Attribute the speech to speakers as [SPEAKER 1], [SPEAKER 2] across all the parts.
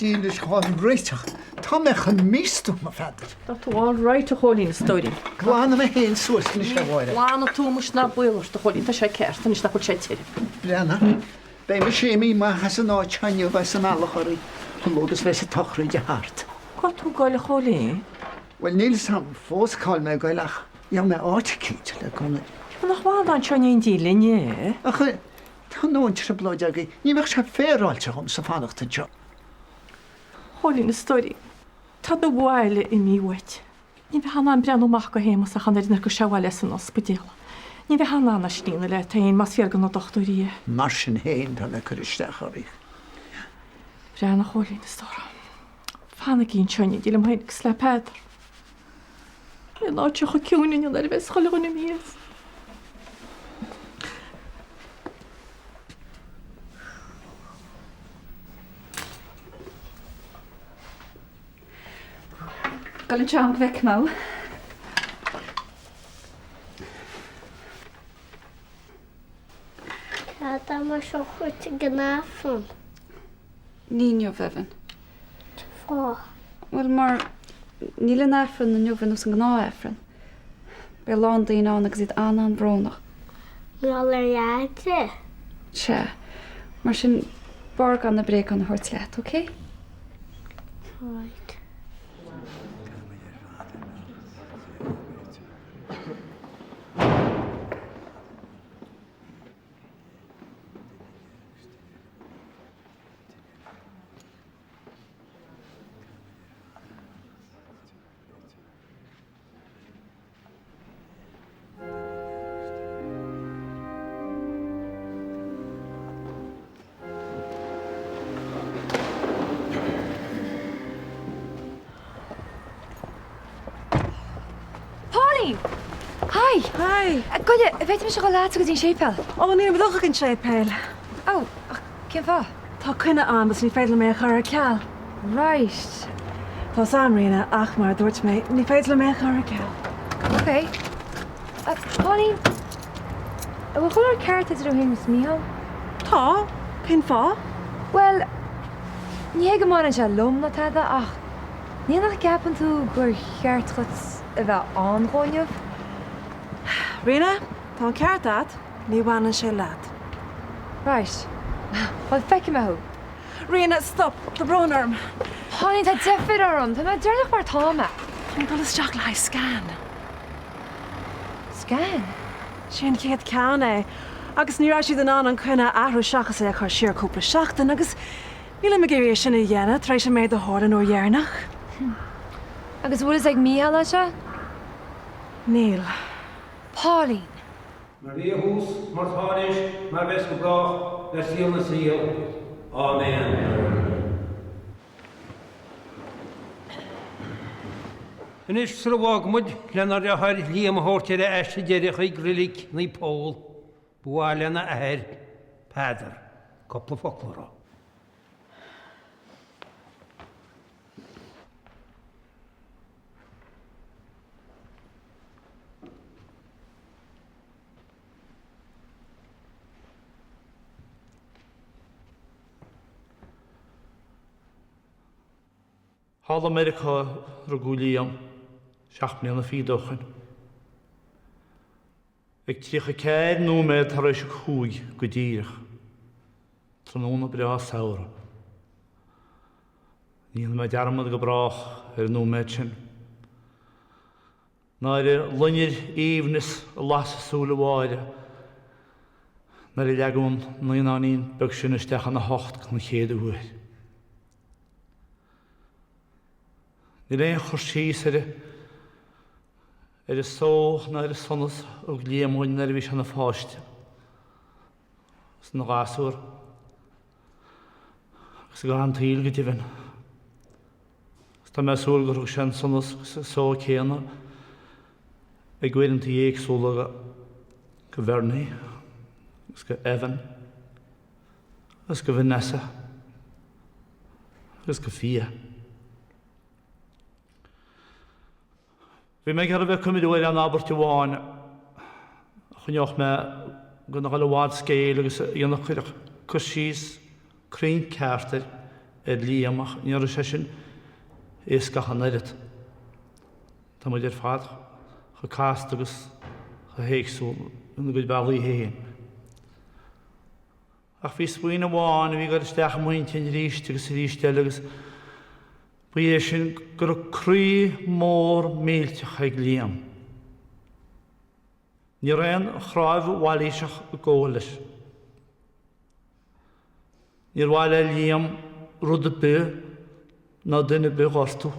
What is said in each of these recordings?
[SPEAKER 1] dín is cháin réiteach. Tá me chan místú ma feidir.
[SPEAKER 2] Tá tú all right a cholín stórin.
[SPEAKER 1] Glána me héin suas ní sé bhhaire.
[SPEAKER 2] Lána tú mus na builir a cholín tá sé ceart an is na chuil sé tíir.
[SPEAKER 1] Brianna, be me sé mí má has an áitseine bheits an allachorí. Chun lógus bheits a tochraí de hart.
[SPEAKER 2] Cá tú gáil a cholín?
[SPEAKER 1] Well, níl sam fós cáil me gailach. Ja me áiticít le gona.
[SPEAKER 2] Nach bhád an seine on díla ní?
[SPEAKER 1] Ach, tá nóin se blóid agaí. Ní bheith se féráilte chum sa fannachta jo.
[SPEAKER 2] Cholín na stórin. Tá do bhile I mí weit. Ní bheith hana an breanú mach go hémas a chanaidir go seáile san ospidéal. Ní bheith hana na slína le taon mas fiargan na dochtorí.
[SPEAKER 1] Mar sin héin tá le chuiristecharí.
[SPEAKER 2] Breanna cholín na stóra. Fanna gín seine díla mhain gus le Pedar. Yn oedrych o ciwn yn yw'n erfus chol o'n ymwys.
[SPEAKER 3] Gael yn siang fec maw.
[SPEAKER 4] Cada mae siocled yn gynnafon.
[SPEAKER 3] Ni'n yw fefen.
[SPEAKER 4] Fo.
[SPEAKER 3] Wel, mae'r Níl an efran na nniuhann os an gná efran. Be lán daon an agus iad anna an brónach.
[SPEAKER 4] Miol ar iadre.
[SPEAKER 3] Se, mar sin barg an na breg an na hort leat, oké?
[SPEAKER 4] Right.
[SPEAKER 3] Hi!
[SPEAKER 5] Hi!
[SPEAKER 3] Goeie, weet je me zo laat in Sheepel?
[SPEAKER 5] Oh nee, bedoel ik in Sheepel.
[SPEAKER 3] Oh, ken va?
[SPEAKER 5] Tá kunnen aan, dus niet veel meer gaan kjal.
[SPEAKER 3] Right.
[SPEAKER 5] Tá samrina, ach maar doort mij, niet veel meer gaan kjal.
[SPEAKER 3] Oké. Pauline, we gaan er kaarten te doen met Michal.
[SPEAKER 5] Tá, ken va?
[SPEAKER 3] Wel, niet helemaal een shalom dat hadden, ach. Niet nog gapen toe, voor Gert gaat wel aangooien.
[SPEAKER 5] Rina, tá ceart dat, ní bhain sé leat.
[SPEAKER 3] Right. Wat feic me ho?
[SPEAKER 5] Rina, stop, the brónarm.
[SPEAKER 3] Pauline, tá defyd orm, tá na dyrnach mar táma.
[SPEAKER 5] Yn gael ysdiach lai scan.
[SPEAKER 3] Scan?
[SPEAKER 5] Sin chéad cean é. Agus ní raibh siad an cúna ahrú seachas é chu siar cúpla seachtain agus níl me géir sin na dhéana treéis sé méid a hádan ó dhearnach.
[SPEAKER 3] Agus bhfuil ag Michal a se?
[SPEAKER 5] Níl.
[SPEAKER 3] Pauline.
[SPEAKER 6] Maria hús, mar táis, mar bes go brach, le síl na síl. Amen. Yn is sy'n wagmwyd, lenar a har liam hórtir a eisi derich i grillig na I pól, bwal yna aher, Pedar, copla foclora.
[SPEAKER 7] Hall America ragúliam, seach mlíana fídóchan. Ag tríocha céir nóméid tar éis chúig go díirich, tróna breá saora. Níl me dearmad go brach nóméid sin. Nair lunir íomhnis a las súla bháide, nair leagún naíon beg sin istechan na hocht chun chéad uair. Ní réon chur síos ar is sóch na ar is sonas ó gléamhain na bhí se na fáiste. Is na gásúr. Agus go an taíl go tíbhain. Is tá me súl go rúg sin sonas só chéana ag gcuireann tí éag súla go Vernaí, agus go Evan, agus go Vanessa, agus go Fia. Bhí mé gar bheith cumidúir an Albert Iwan, chuneoch me go nach le bhád scéil agus dionach chuireach cosís, crín ceartar, líamach níor sé sin éascacha neirit. Tá mu idir fad chu cast agus chu héicsú na go bailí héin. Ach bhí spuoine bháin bhí gur isteach muinte in ríiste agus ríiste agus bu é sin gur crí mór mélte chaig líam. Ní raon chráibh bháilíseach go ggóis. Níor bháile líam rud a bu ná duine bu ghortú.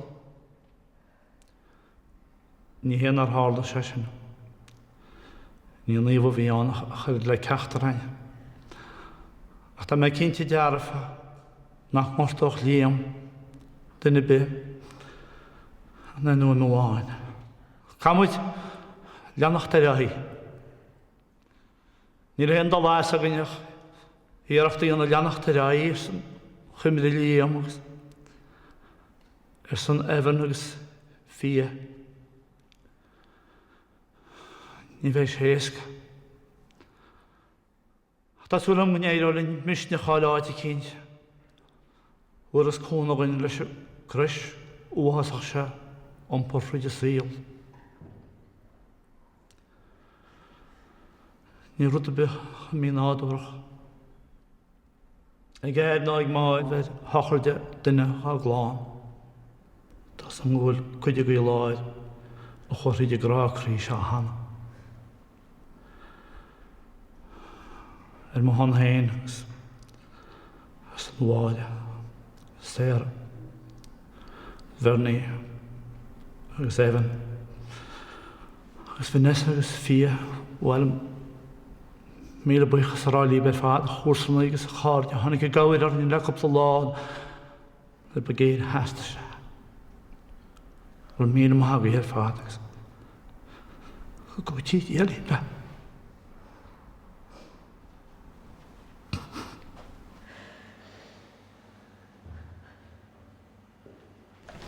[SPEAKER 7] Ní héan ar hála sé sin. Ní níomh bhí an chuid le ceachtaráin. Ach tá mé cinnte dearafa nach mórtóch líam duine bu na nua nóháin. Camuid leannach tar ahí. Ní héan dá lás a gaineach íarachtaí anna leannach tar ahí san chumri líam agus san evan agus fia. Ní bheith séasca. Tásúlam gyn eirolyn mysni cháláti cynt. Wrys cwna gyn leis grys uwhasach se om porfryd y syl. Ni rwyd y bych mi nadwrach. Ag eid na ag maid fed hachrde dyna a glán. Tas am gwyl cwydig i laid o chwryd i gra cri se hana. Er má hán as an bháile, Sarah, Vernie, agus Evan, agus Vanessa agus Fia, bhfuil míle buchas rálí ber fad chórsanna agus cháde, hannig gawir ar ní lecap le lád le begéir heasta se. Bhfuil míle mahagaí ar fad agus. Go tíd éalí le.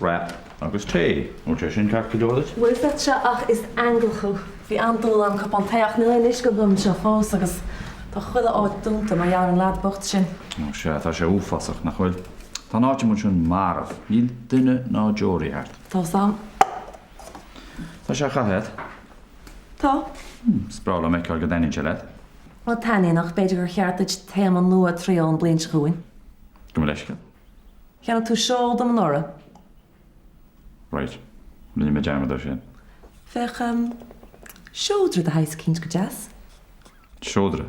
[SPEAKER 8] Rap agus té, ó te sin ceach dóid?
[SPEAKER 5] Bhfuil dat se ach is angelchu. Bhí andul an cap an teach nu is go bum se fós agus tá chuile áid dúnta mar jaar an lád bocht sin.
[SPEAKER 8] Ó sé, tá sé úfasach nach bhfuil. Tá náte mu sin marmh, níl duine ná Jóí hart.
[SPEAKER 5] Tá sam.
[SPEAKER 8] Tá sé chahead?
[SPEAKER 5] Tá.
[SPEAKER 8] Sprála me ceil go daine se leid?
[SPEAKER 5] Má taine nach beidir gur cheartid téim an nua trío an blin schuin.
[SPEAKER 8] Go me leisce?
[SPEAKER 5] Cheanna tú seol am an ora?
[SPEAKER 8] Right. Blinne me dearmad ar sin.
[SPEAKER 5] Fech siódra de heis cíns go jazz?
[SPEAKER 8] Siódra?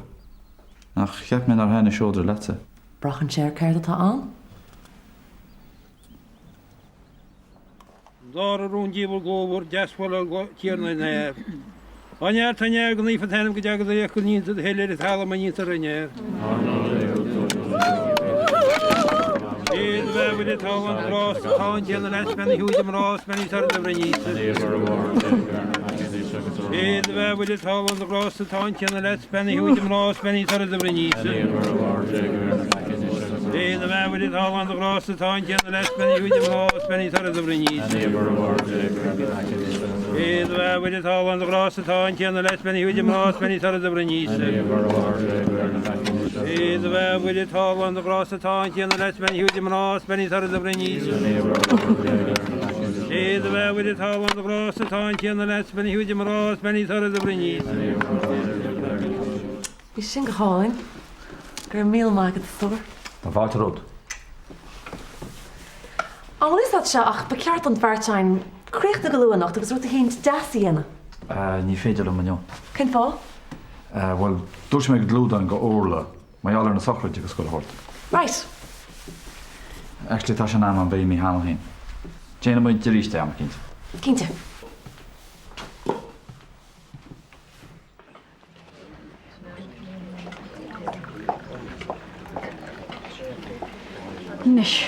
[SPEAKER 8] Nach cheap me ar hena siódra lete.
[SPEAKER 5] Brachan sér ceir atá an?
[SPEAKER 6] Dar a rún díbal glóbor, desfol a tíarna nef. Aniar ta near gan ífa tenam go deagad a go níta a heilir a thala ma níta a near. Éad bheith bud táhan rás táin déanna leis penna hiúidem rás penna tar a bhreníta. Éad bheith bud táhan rás táin déanna leis penna hiúidem rás penna tar a bhreníta. Éad bheith bud táhan rás táin déanna leis penna hiúidem rás penna tar a bhreníta. Éad bheith bud táhan rás táin déanna leis penna hiúidem rás penna tar a bhreníta. Éad bheith bud táhan rás táin déanna leis penna hiúidem rás penna tar a bhreníta. Éad bheith bud táhan rás táin déanna leis penna hiúidem rás penna tar a bhreníta.
[SPEAKER 5] Bhí sin go háin gur míl mágad stór.
[SPEAKER 8] Tá bháte rud.
[SPEAKER 5] An is dat se ach beceart an bhairtein cruocht na go luúanacht agus ruta héint deasíana.
[SPEAKER 8] Ní féidir am manion.
[SPEAKER 5] Cyn fá?
[SPEAKER 8] Wel, dúirt me go glúdan go orla, mai allar na sachlaid agus go hort.
[SPEAKER 5] Right.
[SPEAKER 8] Actually, tá sé ná an bhéh mí hána hain. Déana mu diríiste am cinint.
[SPEAKER 5] Cínte.
[SPEAKER 9] Nis,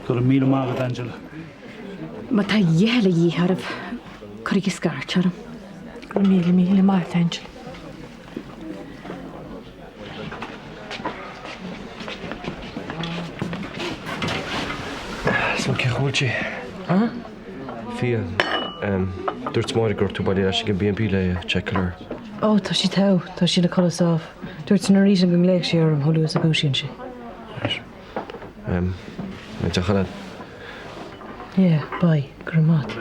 [SPEAKER 7] Gur míle mágad, Angela.
[SPEAKER 9] ma tá dhéile díharmh chuig is scartearm.
[SPEAKER 2] Go míle maiith, Angel.
[SPEAKER 10] So ce chuiltí? Fia, dúirt máid gur tú bailí leis go BNP le checkar.
[SPEAKER 9] Ó, tá sí tá sí le cholas áh. Dúirt na rísan go léigh sé ar an thoú a gúisisin si.
[SPEAKER 10] Mae'n dechrau.
[SPEAKER 9] Ie, bai, gramad.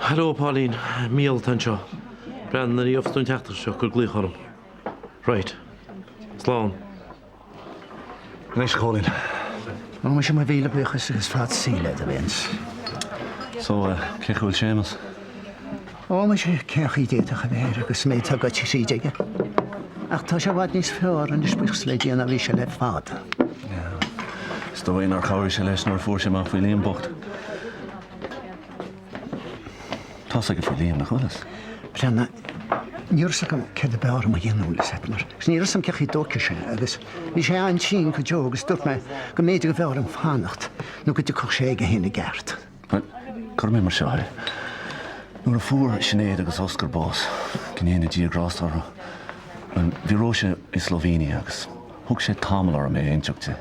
[SPEAKER 11] Helo, Pauline. Míl tan seo. Brenn na í ofstún teachtar seo gur glíchorm. Right. Slán.
[SPEAKER 1] Leis Colin. Wel, mae eisiau mae feile bychus ys ffrad síle dy fyns.
[SPEAKER 11] So, cechwyl Seamus.
[SPEAKER 1] O, mae eisiau cech I dyd a'ch fer agos meid ta gotch I sídeg. Ach ta eisiau wad nis ffyr yn ysbych sleidi yna fi eisiau le ffad.
[SPEAKER 11] Sto ein ar chawr eisiau leis nôr ffwrs yma fwy liam bocht. Tas ag y fwy liam na chwylus.
[SPEAKER 1] Brenna, nírs ag am ced y bewr yma hyn ŵlis etmar. Nírs am cech I doci se, agos fi eisiau an sín co jo, agos dwrt me gymeid ag y bewr am ffanacht. Nw gyda coch seg a hyn I gert.
[SPEAKER 11] Cwrm mar seo, Nôr y ffwr Sinead agos Oscar Boss, gynny'n y diagrast ar fi roise I Slovenia agos hwg sé tamil ar me ein tiogte.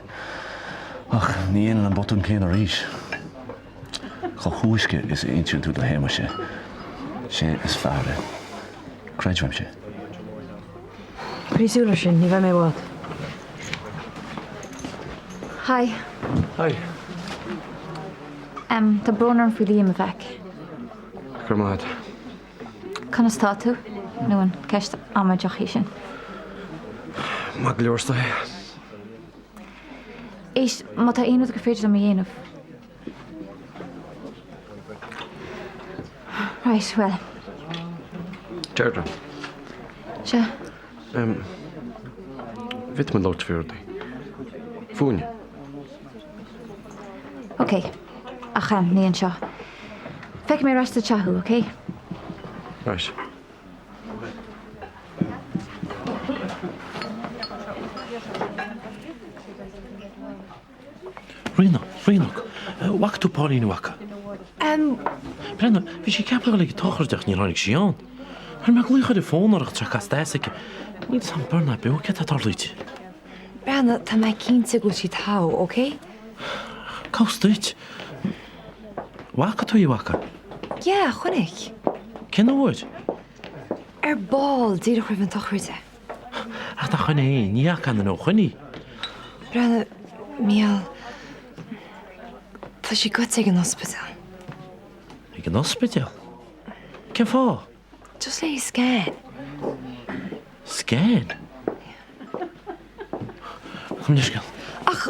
[SPEAKER 11] Ach, ni ein an bottom cyn ar eis. Cha chwysge is ein tiog tŵd a hema sé. Sé is fawr Craig fem sé.
[SPEAKER 9] Prísúla sin, ní bheith mé bhád.
[SPEAKER 3] Hi.
[SPEAKER 10] Hi.
[SPEAKER 3] Tá brónar an fwy liam a fec.
[SPEAKER 10] Gramad.
[SPEAKER 3] Conas tá tú? Nó an ceist amadeach sin.
[SPEAKER 10] Mag leorsta.
[SPEAKER 3] Is, má tá aonad go féidir am a dhéanamh. Right, well.
[SPEAKER 10] Deirdre.
[SPEAKER 3] Se.
[SPEAKER 10] Fit me lot fyrir di. Fúne.
[SPEAKER 3] OK. Ach, ní an seo. Feic mé rasta teathú, OK?
[SPEAKER 10] Right.
[SPEAKER 11] Rínach, wach tú Pauline wacha. Brenna, fi sé capla go le tochardach ní ránig síán. Har me glúchar I fónarach tra castéisice. Ní sam burna bew get at arlíti.
[SPEAKER 3] Brenna, tá mé cínta go si tá, OK?
[SPEAKER 11] Cástuit. Wacha tú I wacha.
[SPEAKER 3] Yeah, chunig.
[SPEAKER 11] Cyn oed?
[SPEAKER 3] Bál, dír chuibh an tochruide.
[SPEAKER 11] Ach da chyn ei, ní ac an yn o chynni.
[SPEAKER 3] Brenna, Mial, tá si gut ag an hospital.
[SPEAKER 11] Ag an hospital? Cyn fá?
[SPEAKER 3] Just le scan.
[SPEAKER 11] Scan? Kom nisgel.
[SPEAKER 3] Ach,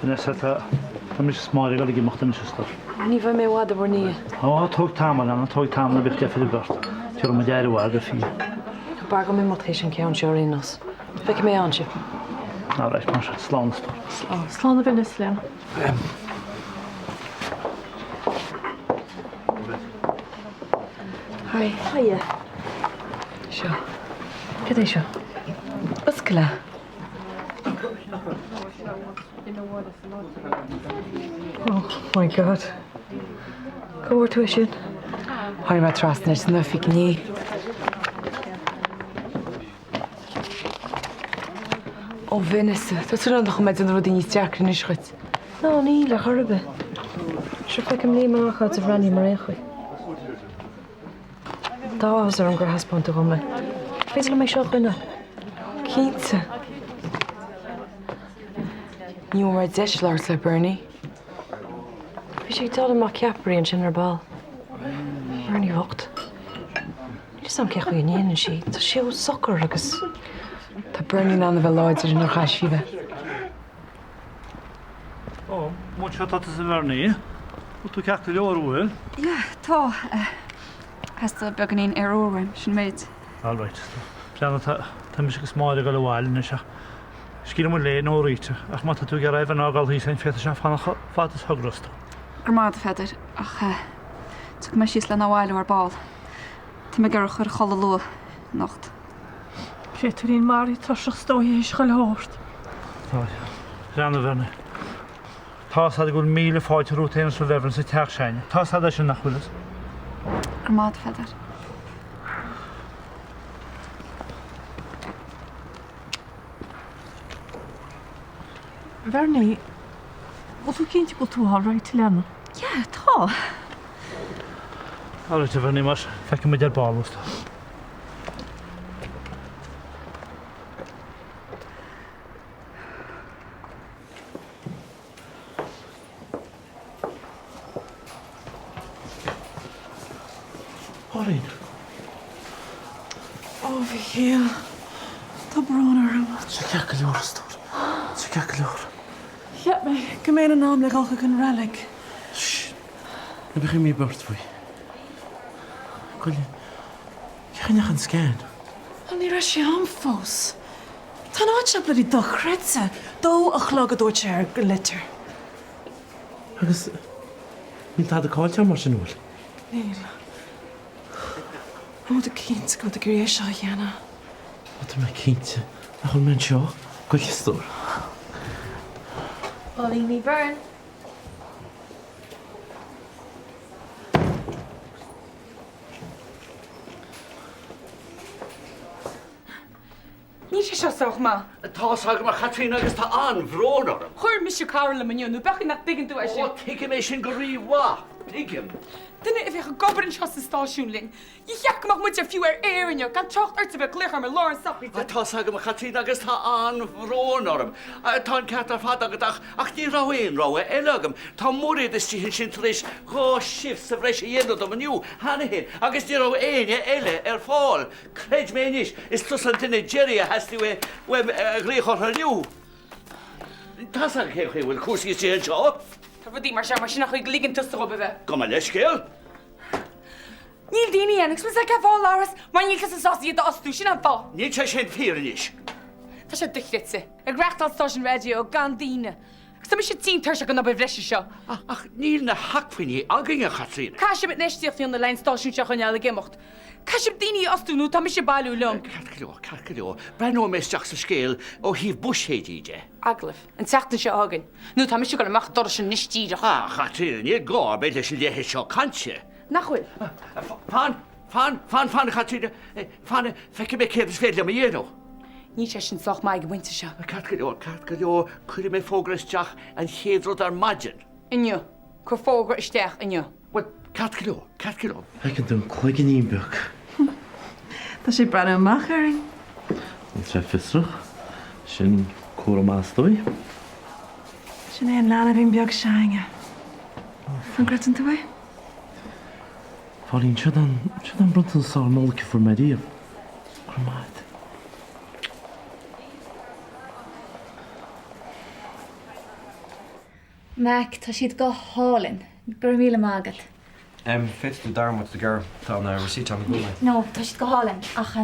[SPEAKER 7] Vanessa tá mis smáir go igi mochta misistar.
[SPEAKER 5] Ní bheith mé bhád a bhar ní.
[SPEAKER 7] Tóg tamil anna tóg tamil bich defi bert. Tuair ma deir bhá go fi.
[SPEAKER 5] Bar go mé motation ceann seorínos. Feic mé anse.
[SPEAKER 7] Ná reis mar slánastar.
[SPEAKER 2] Slána bhí Islam.
[SPEAKER 5] Hai. Haia. Seo. Cad é seo? Oscala. Oh my God. Cóir tú sin? Hair me trasna na fi ní. Ó Venice, tá tú an meid an rudí níos deacrin is chuit. Ná ní le chorbe. Se fe am líach a bhranní mar échuid. Dáhas ar an gur haspónta go me. Féidir le mé seo chuine. Cínta. Níú mar deisleart le Bernie. Bhí sé dal amach ceaparí an sin ar ball. Bernie hocht. Ní sam ceach go gnéanaan si. Tá siú soccer agus. Tá Bernie ná bheith láid ar nach chaisíbe.
[SPEAKER 7] Ó, mu seo tá sa bharnaí. Tú ceachta leor bhfuil?
[SPEAKER 12] Ja, tá. Hesta beganín ar óraim sin méid.
[SPEAKER 7] All right. Pleanna tá mis go smáir go le bháil na se. Scíle mu le nóíte, ach má tú gar raibh an ágáil hí san fé se fanna fátas thugrasta.
[SPEAKER 12] Gur mád feidir ach tu me síos le náháile ar ball. Tá me gar chur chola lu nacht.
[SPEAKER 2] Féidirín marí tá se stóéis go leát.
[SPEAKER 7] Tá. Reanna bhena. Tá had go míle fáilte rútéana sa bhehann sa teach seine. Tá had sin nachhuilas.
[SPEAKER 12] Gur mád feidir.
[SPEAKER 2] Bernie, bhil tú cinnte go tú ráid lena?
[SPEAKER 12] Ja, tá.
[SPEAKER 7] Áirte bharnaí mar feice mu ar ballústa. Áirín.
[SPEAKER 5] Ó bhí chéal. Tá brán ar am.
[SPEAKER 7] Sa ceach go leor stór. Sa ceach go leor.
[SPEAKER 5] Cheap me, go mé an nám le galcha gan relic.
[SPEAKER 11] Na bych mí burt fwy. Gwylio, cynnych yn sgen.
[SPEAKER 5] Ond ni ra si am ffos. Tá náid se bladi do chredsa. Dó a chlog a dó chair go litter.
[SPEAKER 11] Agus, mi'n tad y coelio mar sy'n ŵl.
[SPEAKER 5] Níl. Ó dy cynt go dy gyrie sio iana.
[SPEAKER 11] O dyma cynt, a hwn mewn sio, gwylio stór.
[SPEAKER 3] Ollie me burn.
[SPEAKER 13] Ní sé seo soch ma.
[SPEAKER 11] Tá sag ma Catrín agus tá an bhrón orm.
[SPEAKER 13] Chir mis Carol miniu, nu bechin nach digin tú eisi.
[SPEAKER 11] O, tigim é sin go ríomhá. Tigim.
[SPEAKER 13] Dine if ich gobar an chos stáisiúnling. Í cheach mach muid a fiú ar éirinne, gan trocht ar bheith gluchar me Lauren sapit.
[SPEAKER 11] Tá sag ma Catrín agus tá an bhrón orm. Tá ceart ar fad agadach ach ní rahain raha elagam. Tá múrid is tíhin sin tris gá sif sa bhreis dhéanú do maniu. Hanna hin, agus ní rah éine eile ar fáil. Creid ménis is tus an duine Jerry a hasti we gríchor ar niu. Tá sag chéch bhfuil cúsí sé an seo.
[SPEAKER 13] Tá bhdí mar se mar sin nach chuig ligin tusta go bheith.
[SPEAKER 11] Go leis céal?
[SPEAKER 13] Níl daoine enix mis ce fáil áras, mar níl cos sáí do osú sin an fá.
[SPEAKER 11] Ní te sin fíris.
[SPEAKER 13] Tá sé duchritse. Ag grachtal station radio gan daine. Sa mi sé tí tar se go na bhreisi seo.
[SPEAKER 11] Ach níl na hacfuoine agin a Catrín.
[SPEAKER 13] Caiisi mit neistíocht na lein stáisiún se chuine le gimocht. Caiisi daoine osúnú tá mi sé bailú lom.
[SPEAKER 11] Carcadó, Brenó meisteach sa scéal ó híh bushéidíide.
[SPEAKER 13] Aglah, an teachta se agan. Nú tá mi se go amach dor sin nistíireach.
[SPEAKER 11] Catrín, ní gá beidir sin léthe seo canse.
[SPEAKER 13] Nachhfuil.
[SPEAKER 11] Fan Catrín, fan feice mé céad féile am dhéanú.
[SPEAKER 13] Ní sé sin soch mai go buinte se.
[SPEAKER 11] Carcadó, chuir mé fógrasteach an chéadrod ar maidin.
[SPEAKER 13] Inniu, chu fógra isteach inniu.
[SPEAKER 11] Well, Catcadó. Ag an dún chuigin íbech.
[SPEAKER 5] Tá sé brenn amaching.
[SPEAKER 11] An tre fistrach, sin córa másdói.
[SPEAKER 5] Sin é an lena bhín beag seinge. Fan gretan tú é?
[SPEAKER 11] Fálín siad an bruntan sá nólacha for medíam. Chromáid.
[SPEAKER 3] Mac, tá siad go hálinn. Gur míle mágad.
[SPEAKER 10] Fit tú darmod de gur tá na receipt an gúna.
[SPEAKER 3] No, tá siad go hálinn. Ach,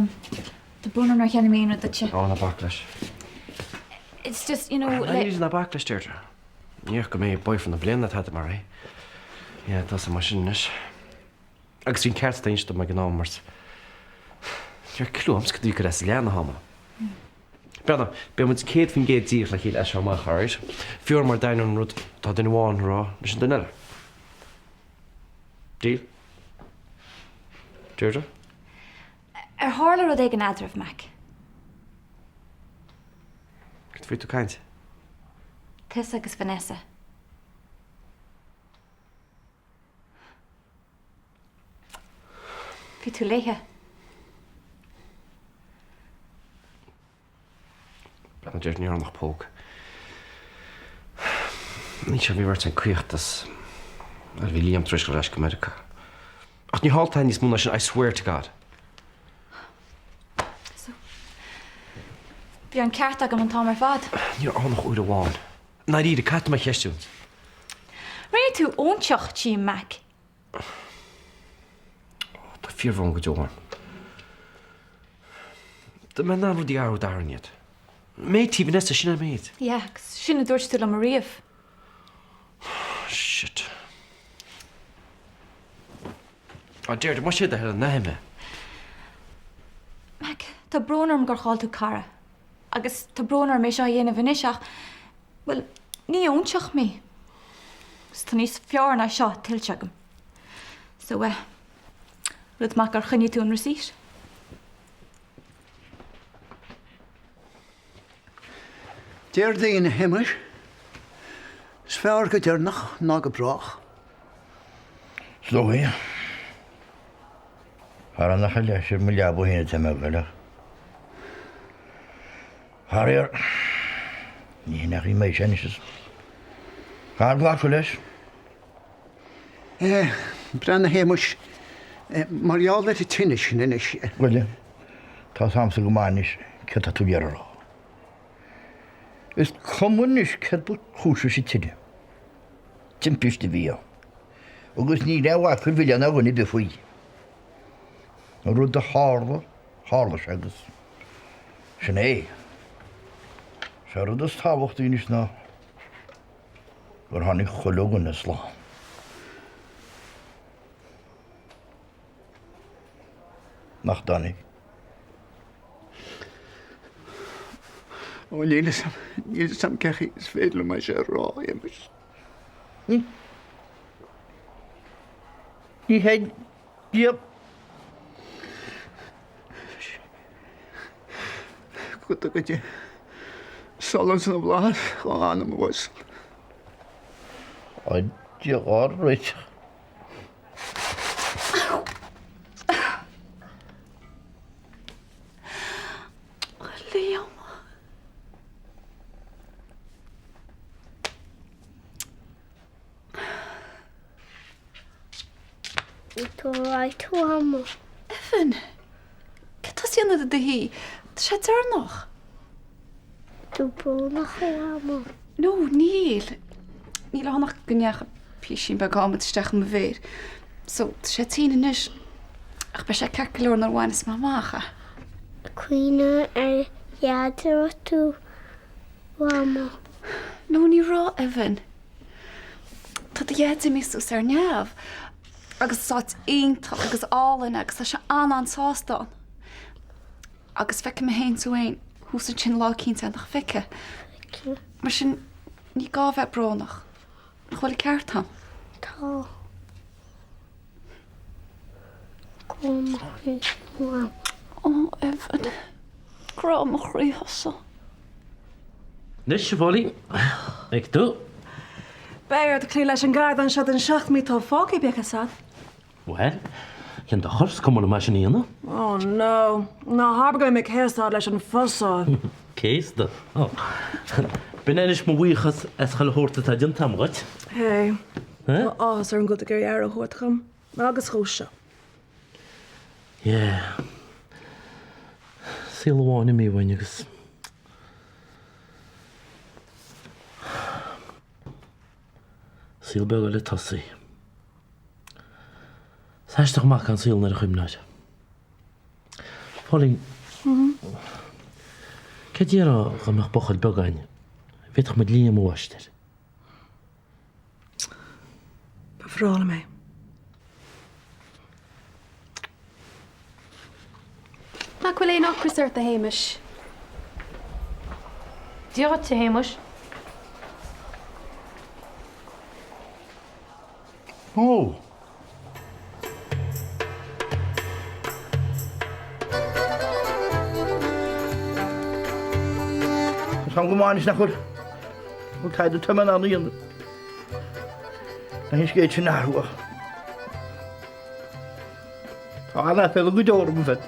[SPEAKER 3] tá brúnar nach cheanna mína dat se.
[SPEAKER 10] Á na bac leis.
[SPEAKER 3] It's just, you know,
[SPEAKER 10] Leis na bac leis dúirte. Níor go mé boi fan na blian na tá mar é. Ja, tá sa mar sin is. Agus hín ceart dainste me gná mars. Níor clúams go dú go leis leanna hama. Brother, be moet céad fin géad dír le chéad eis amach áir. Fiúr mar dain an rud tá den bháin rá leis an duine. Díl? Dúirte?
[SPEAKER 3] Hála rud ag an adrah, Mac.
[SPEAKER 10] Go fú tú caint?
[SPEAKER 3] Tis agus Vanessa. Fi tú léthe.
[SPEAKER 10] Brother, dúir ní nach póg. Ní sé bhí bhairt an cuiochttas ar bhí líam tris go leis go America. Ach ní háilta níos múna sin, I swear to God.
[SPEAKER 3] Bhí an ceart agam an támar fad.
[SPEAKER 10] Níor annach úr bháin. Na ríad a cat mai cheistúnt.
[SPEAKER 3] Rinne tú ónseach tí, Mac.
[SPEAKER 10] Tá fíorhhain go dúin. Tá me ná rudí áú darniad. Méid tí Vanessa sinna méid.
[SPEAKER 3] Ja, sinna dúirt tú le mar riamh.
[SPEAKER 10] Shit. Déir, má siad a heile naime.
[SPEAKER 3] Mac, tá brónarm gur cháil tú cara. Agus tá brónar mé seo dhéanamh inisach. Well, ní ónseach mé. Gus tá níos fearna seo tiltte agam. So, rud mac ar chunne tú an receipt.
[SPEAKER 1] Déir daon himmeis. Sfear go dearnach ná go brach.
[SPEAKER 14] Slóí. Har an nach leis me leabú hína te me goile. Harir. Ní nach í méid sin is. Har bhhaú leis?
[SPEAKER 1] Brenna héimeis marall le tinine sin inis.
[SPEAKER 14] Bhile. Tá samsa go máis ce tú dhearrá. Is communis cebal chúsa sí tiine. Timpiste bhí. Agus ní lehha chu bhile na bhainna be faoi. Rud a hála agus. Sin é. Se rud is táhacht daoine ná gur tháinig choilúgan na slá. Nach danig.
[SPEAKER 1] Ó níl sam cechi is féidir mai sé rá éimeis.
[SPEAKER 14] Ní héad díab.
[SPEAKER 1] Go go dé solan san bhlás chu anam bhs.
[SPEAKER 14] A dí áráid.
[SPEAKER 12] Liam.
[SPEAKER 4] Tú ráid tú ama.
[SPEAKER 12] Evan, ce tá síanana de hí? Tá sé dearnach?
[SPEAKER 4] Tú brúnach ama.
[SPEAKER 12] No, níl. Níl annach gonneach pí sin be gámad isteach am bhéir. So, tá sé tíine is. Ach be sé ceirceúir nar bhhain is má mácha.
[SPEAKER 4] Cuoine iadidir tú ama.
[SPEAKER 12] No, ní rá, Evan. Tá dhéadí míús ar neamh. Agus sáit iontal agus álainn agus tá sé an sástán. Agus feice me héin tú éin hús sin lá cínta nach feice. Mar sin ní gá bheith bránach. Chfuil ceartá.
[SPEAKER 4] Tá. Grámachrí am.
[SPEAKER 12] Ó, Evan. Grámachrí hosa.
[SPEAKER 15] Nis se bhí ag tú?
[SPEAKER 2] Beir de clí leis an gardan se an 6 mí tá fágaí becha sad.
[SPEAKER 15] Well, cin de chus cum me sin íana?
[SPEAKER 2] Oh no, ná habga me céá leis an fosáil.
[SPEAKER 15] Céiste? Bin éis mo bhuichas as chailthirta tá din tamgait?
[SPEAKER 2] Hé, ás ar an go a gur ar a thuirtcham, agus chúise.
[SPEAKER 15] Jé. Síl bháinna mí bhain agus. Síl bega le tosaí. Saisteach mac an síl na a chuimnáide. Pauline, ce díar go meach bochail begaine? Bhíach me líam mháisteir.
[SPEAKER 2] Befrála mé.
[SPEAKER 12] Na bhfuil éon achchasart a héimeis.
[SPEAKER 5] Díocha te héimeis?
[SPEAKER 14] Ó. Tá go máis nach chur ó taide tuman an íon. Na hís géid sin náhuach. Tá anna fel go deorm fet.